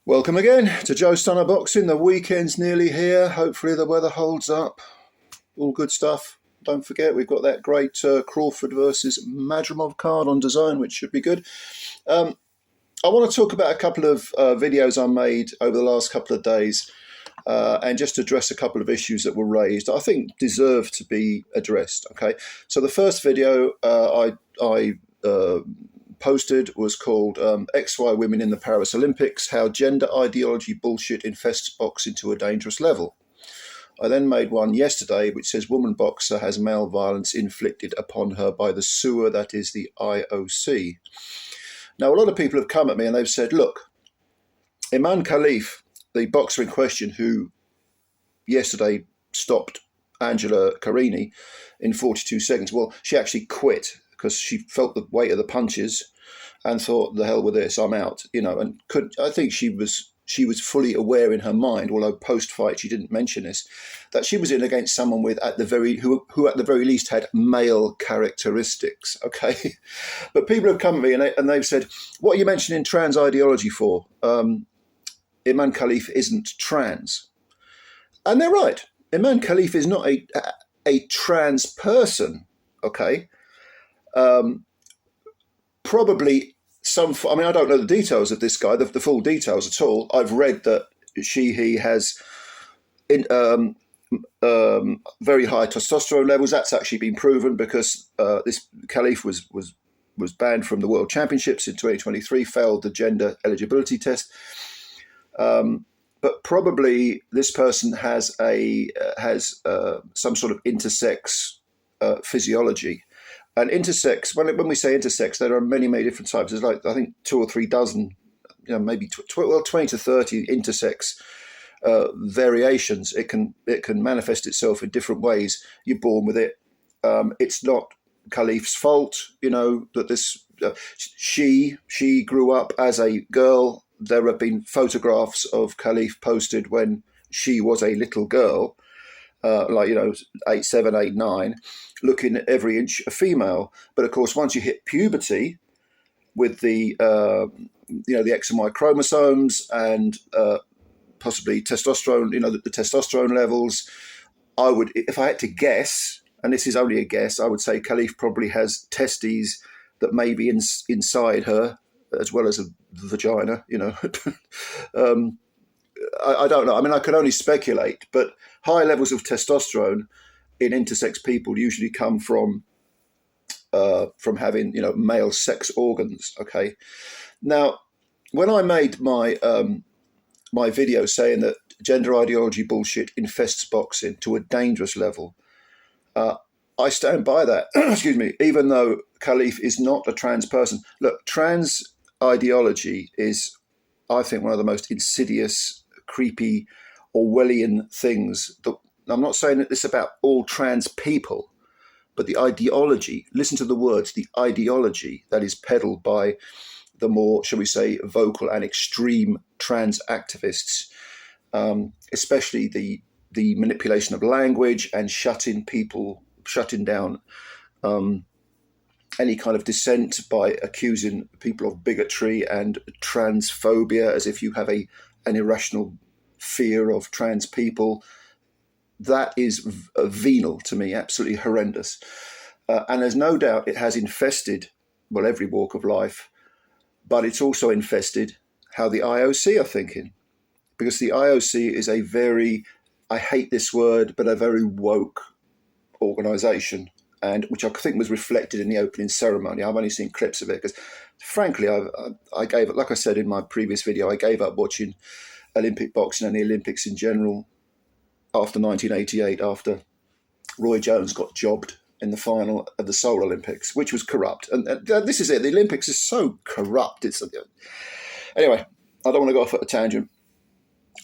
Welcome again to Joe Stunner Boxing. The weekend's nearly here. Hopefully the weather holds up. All good stuff. Don't forget, we've got that great Crawford versus Madrimov card on design, which should be good. I want to talk about a couple of videos I made over the last couple of days and just address a couple of issues that were raised I think deserve to be addressed. Okay, so the first video I posted was called XY Women in the Paris Olympics, How Gender Ideology Bullshit Infests Boxing to a Dangerous Level. I then made one yesterday which says Woman Boxer has male violence inflicted upon her by the sewer, that is the IOC. Now, a lot of people have come at me and they've said, look, Iman Khif, the boxer in question who yesterday stopped Angela Carini in 42 seconds, well, she actually quit because she felt the weight of the punches and thought, the hell with this, I'm out, and I think she was fully aware in her mind, although post-fight she didn't mention this, that she was in against someone who at the very least had male characteristics, okay? But people have come to me and they've said, what are you mentioning trans ideology for? Iman Khif isn't trans. And they're right. Iman Khif is not a trans person, okay? Probably I don't know the details of this guy, the full details at all. I've read that he has very high testosterone levels. That's actually been proven because this Khif was banned from the World Championships in 2023, failed the gender eligibility test. But probably this person has some sort of intersex physiology. And intersex, when we say intersex, there are many, many different types. There's I think 2 or 3 dozen, maybe 20 to 30 intersex variations. It can manifest itself in different ways. You're born with it. It's not Khif's fault, that this she grew up as a girl. There have been photographs of Khif posted when she was a little girl, 8, 7, 8, 9, looking at every inch a female. But of course, once you hit puberty with the X and Y chromosomes and possibly testosterone, the testosterone levels, I would, if I had to guess, and this is only a guess, I would say Khif probably has testes that may be inside her as well as a vagina, I don't know. I mean, I can only speculate, but high levels of testosterone in intersex people usually come from having, male sex organs. Okay. Now, when I made my my video saying that gender ideology bullshit infests boxing to a dangerous level, I stand by that. Excuse me. Even though Khif is not a trans person, look, trans ideology is, I think, one of the most insidious, creepy, Orwellian things. I'm not saying that this is about all trans people, but the ideology, listen to the words, the ideology that is peddled by the more, shall we say, vocal and extreme trans activists, especially the manipulation of language and shutting down any kind of dissent by accusing people of bigotry and transphobia as if you have an irrational fear of trans people. That is venal to me, absolutely horrendous. And there's no doubt it has infested, every walk of life, but it's also infested how the IOC are thinking. Because the IOC is a very, I hate this word, but a very woke organisation, and which I think was reflected in the opening ceremony. I've only seen clips of it because, frankly, I gave up, like I said in my previous video, I gave up watching Olympic boxing and the Olympics in general after 1988, after Roy Jones got jobbed in the final of the Seoul Olympics, which was corrupt. And this is it. The Olympics is so corrupt. Anyway, I don't want to go off at a tangent.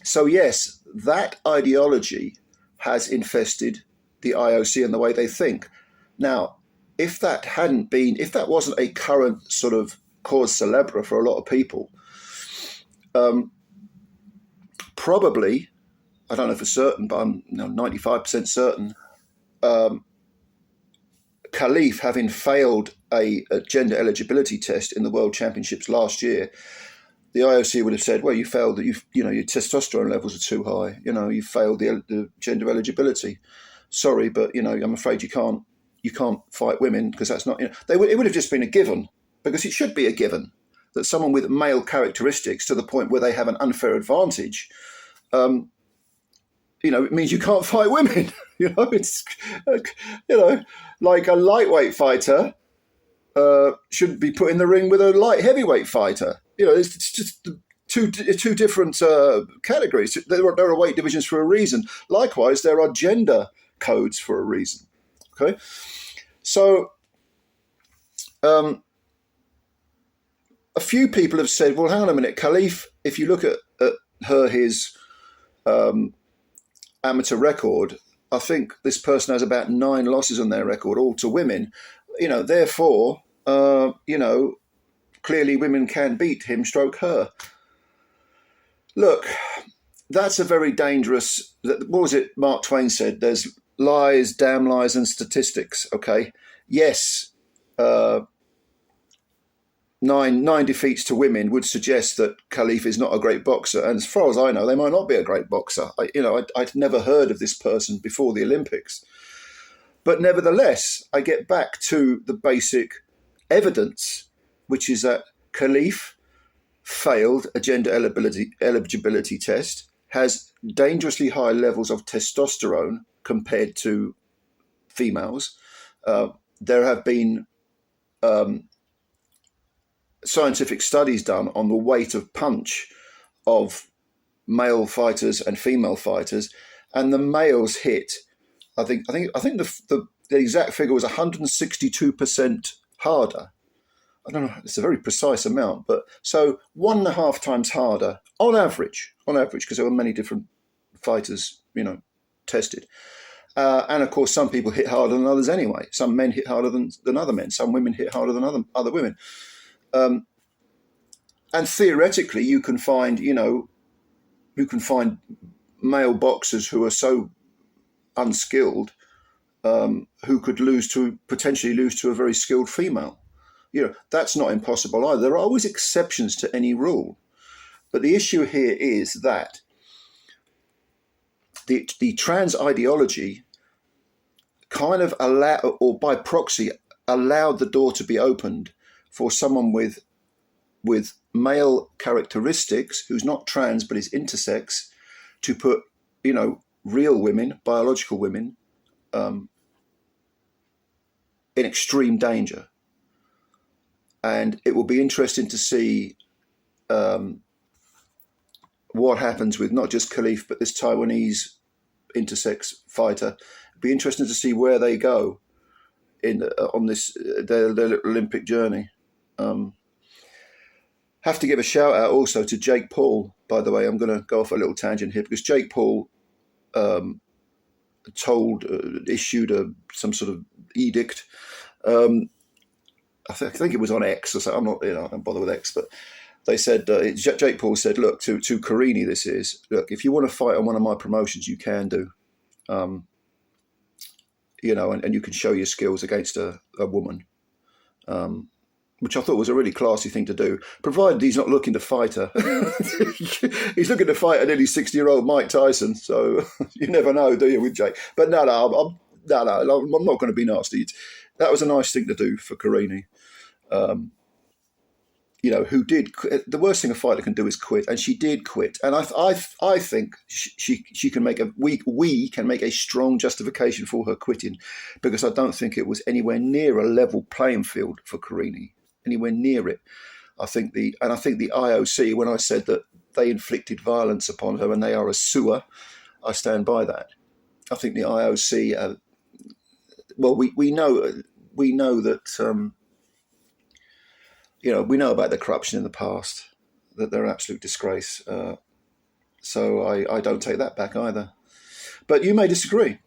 So yes, that ideology has infested the IOC and the way they think. Now, if that wasn't a current sort of cause célèbre for a lot of people, probably, I don't know for certain, but I'm 95% certain, Khif, having failed a gender eligibility test in the World Championships last year, the IOC would have said, well, you failed that your testosterone levels are too high. You failed the gender eligibility. Sorry, but I'm afraid you can't fight women because that's not. It would have just been a given, because it should be a given that someone with male characteristics to the point where they have an unfair advantage, it means you can't fight women. It's like a lightweight fighter shouldn't be put in the ring with a light heavyweight fighter. It's just two different categories. There are weight divisions for a reason. Likewise, there are gender codes for a reason. Okay, so a few people have said, well, hang on a minute, Khif, if you look at his amateur record, I think this person has about 9 losses on their record, all to women. Therefore, clearly women can beat him, stroke her. Look, that's a very dangerous. What was it Mark Twain said? There's lies, damn lies, and statistics. Okay, yes. 9 defeats to women would suggest that Khif is not a great boxer, and as far as I know, they might not be a great boxer. I'd never heard of this person before the Olympics, but nevertheless, I get back to the basic evidence, which is that Khif failed a gender eligibility test, has dangerously high levels of testosterone compared to females. There have been scientific studies done on the weight of punch of male fighters and female fighters, and the males hit. I think the exact figure was 162% harder. I don't know. It's a very precise amount, but so 1.5 times harder on average, because there were many different fighters, tested. And of course, some people hit harder than others anyway. Some men hit harder than other men. Some women hit harder than other women. And theoretically, you can find male boxers who are so unskilled, who could potentially lose to a very skilled female. That's not impossible either. There are always exceptions to any rule. But the issue here is that the trans ideology kind of or by proxy, allowed the door to be opened for someone with male characteristics who's not trans but is intersex to put, real women, biological women, in extreme danger. And it will be interesting to see what happens with not just Khif, but this Taiwanese intersex fighter. It'll be interesting to see where they go on this their Olympic journey. Have to give a shout out also to Jake Paul, by the way. I'm going to go off a little tangent here because Jake Paul issued some sort of edict. I think it was on X or something. I'm not, I don't bother with X, but they said, Jake Paul said, look, to Carini, look, if you want to fight on one of my promotions, you can do, and you can show your skills against a woman, which I thought was a really classy thing to do, provided he's not looking to fight her. He's looking to fight a nearly 60-year-old Mike Tyson, so you never know, do you, with Jake? But no, I'm not going to be nasty. That was a nice thing to do for Carini. Who did the worst thing a fighter can do is quit, and she did quit. And I think she can make we can make a strong justification for her quitting, because I don't think it was anywhere near a level playing field for Carini, anywhere near it. I think the IOC, when I said that they inflicted violence upon her and they are a sewer, I stand by that. I think the IOC. We know that. We know about the corruption in the past, that they're an absolute disgrace. So I don't take that back either. But you may disagree.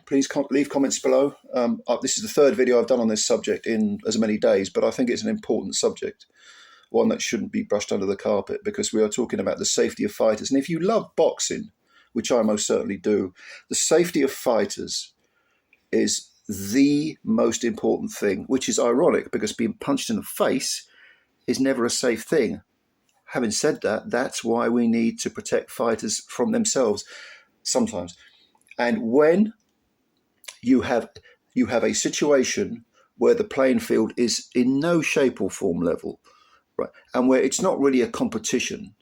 Please leave comments below. This is the 3rd video I've done on this subject in as many days, but I think it's an important subject, one that shouldn't be brushed under the carpet, because we are talking about the safety of fighters. And if you love boxing, which I most certainly do, the safety of fighters is the most important thing, which is ironic because being punched in the face is never a safe thing. having said that, that's why we need to protect fighters from themselves sometimes. And when you have a situation where the playing field is in no shape or form level, right, and where it's not really a competition,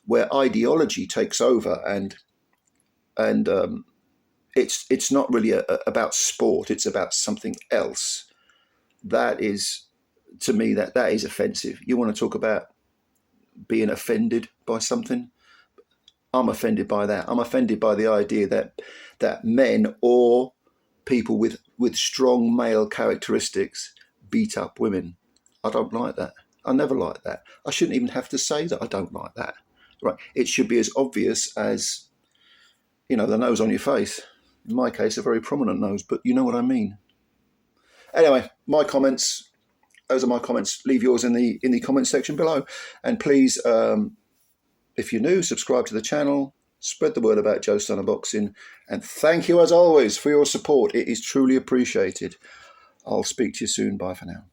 where ideology takes over, and it's not really about sport, it's about something else. That is, to me, that is offensive. You want to talk about being offended by something? I'm offended by that. I'm offended by the idea that men or people with strong male characteristics beat up women. I don't like that. I never like that. I shouldn't even have to say that I don't like that. Right? It should be as obvious as, the nose on your face. In my case, a very prominent nose, but you know what I mean. Anyway, my comments. Those are my comments. Leave yours in the comment section below, and please, if you're new, subscribe to the channel. Spread the word about Joe Stunner Boxing, and thank you as always for your support. It is truly appreciated. I'll speak to you soon. Bye for now.